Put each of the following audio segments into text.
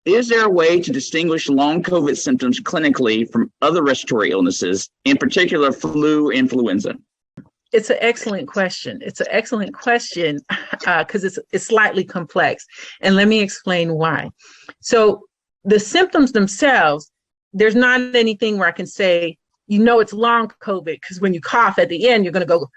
Is there a way to distinguish long COVID symptoms clinically from other respiratory illnesses, in particular flu, influenza? It's an excellent question. It's an excellent question because it's slightly complex. And let me explain why. So the symptoms themselves, there's not anything where I can say, it's long COVID, because when you cough at the end, you're going to go,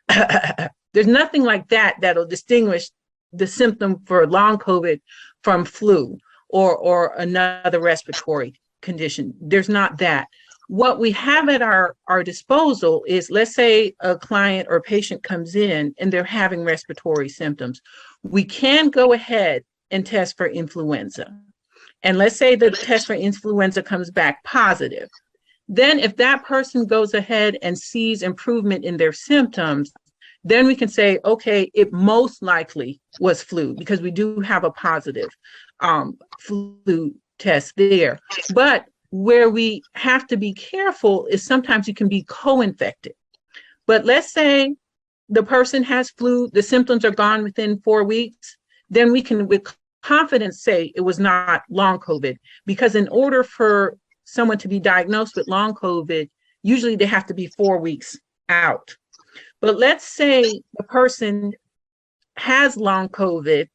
there's nothing like that that'll distinguish the symptom for long COVID from flu or another respiratory condition. There's not that. What we have at our disposal is, let's say a client or patient comes in and they're having respiratory symptoms. We can go ahead and test for influenza. And let's say the test for influenza comes back positive. Then if that person goes ahead and sees improvement in their symptoms, then we can say, okay, it most likely was flu, because we do have a positive flu test there. But where we have to be careful is sometimes you can be co-infected. But let's say the person has flu, the symptoms are gone within 4 weeks, then we can with confidence say it was not long COVID, because in order for someone to be diagnosed with long COVID, usually they have to be 4 weeks out. But let's say the person has long COVID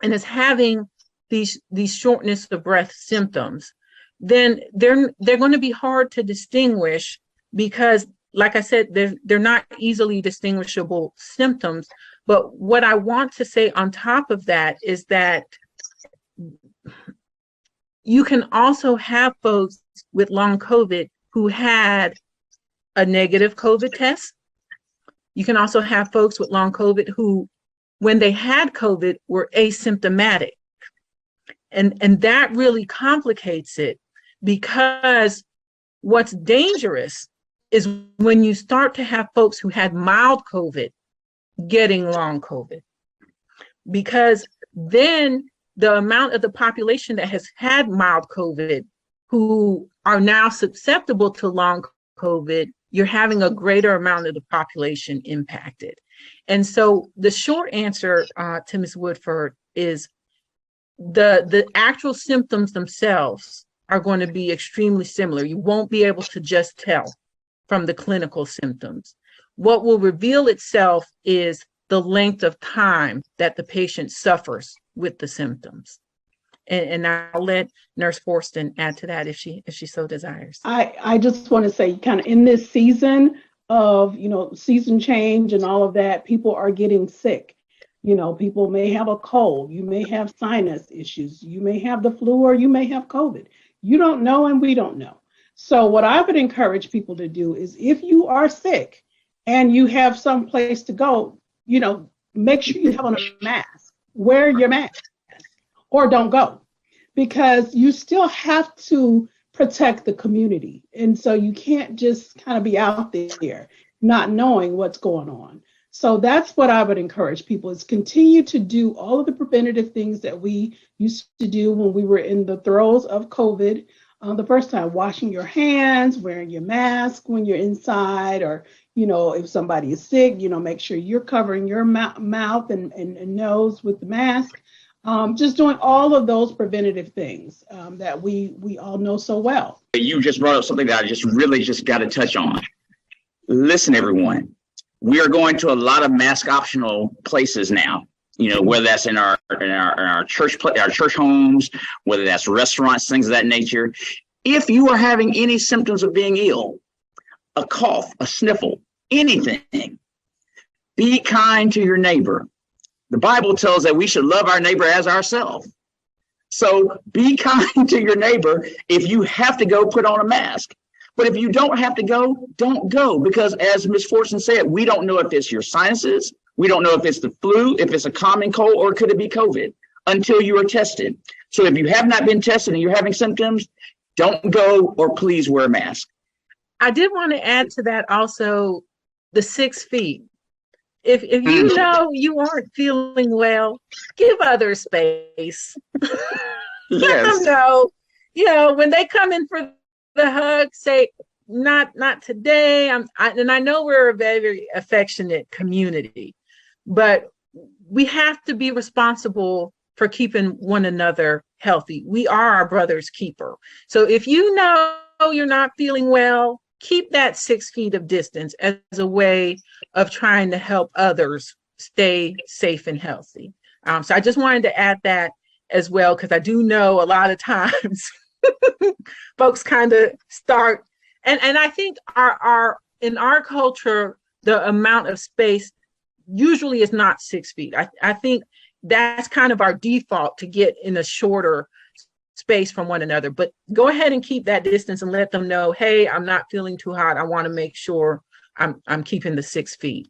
and is having these shortness of breath symptoms, then they're going to be hard to distinguish, because, like I said, they're not easily distinguishable symptoms. But what I want to say on top of that is that you can also have folks with long COVID who had a negative COVID test. You can also have folks with long COVID who, when they had COVID, were asymptomatic. And that really complicates it, because what's dangerous is when you start to have folks who had mild COVID getting long COVID, because then the amount of the population that has had mild COVID who are now susceptible to long COVID, you're having a greater amount of the population impacted. And so the short answer to Ms. Woodford is the actual symptoms themselves are going to be extremely similar. You won't be able to just tell from the clinical symptoms. What will reveal itself is the length of time that the patient suffers with the symptoms. And I'll let Nurse Fortson add to that if she so desires. I just want to say, kind of in this season of, season change and all of that, people are getting sick. People may have a cold, you may have sinus issues, you may have the flu, or you may have COVID. You don't know, and we don't know. So what I would encourage people to do is, if you are sick and you have some place to go, make sure you have on a mask, wear your mask, or don't go, because you still have to protect the community. And so you can't just kind of be out there not knowing what's going on. So that's what I would encourage people, is continue to do all of the preventative things that we used to do when we were in the throes of COVID. The first time, washing your hands, wearing your mask when you're inside, or, if somebody is sick, make sure you're covering your mouth and nose with the mask. Just doing all of those preventative things that we all know so well. You just brought up something that I really got to touch on. Listen, everyone, we are going to a lot of mask optional places now. Whether that's in our church homes, whether that's restaurants, things of that nature. If you are having any symptoms of being ill, a cough, a sniffle, anything, be kind to your neighbor. The Bible tells that we should love our neighbor as ourselves. So be kind to your neighbor. If you have to go, put on a mask. But if you don't have to go, don't go. Because as Ms. Fortson said, we don't know if it's your sinuses. We don't know if it's the flu, if it's a common cold, or could it be COVID until you are tested. So if you have not been tested and you're having symptoms, don't go, or please wear a mask. I did want to add to that also the 6 feet. If you know you aren't feeling well, give others space. Let them know, when they come in for the hug, say, not today. And I know we're a very affectionate community, but we have to be responsible for keeping one another healthy. We are our brother's keeper. So if you know you're not feeling well, keep that 6 feet of distance as a way of trying to help others stay safe and healthy. So I just wanted to add that as well, because I do know a lot of times folks kind of start, and I think our in our culture, the amount of space usually is not 6 feet. I think that's kind of our default, to get in a shorter space from one another. But go ahead and keep that distance and let them know, hey, I'm not feeling too hot. I want to make sure I'm keeping the 6 feet.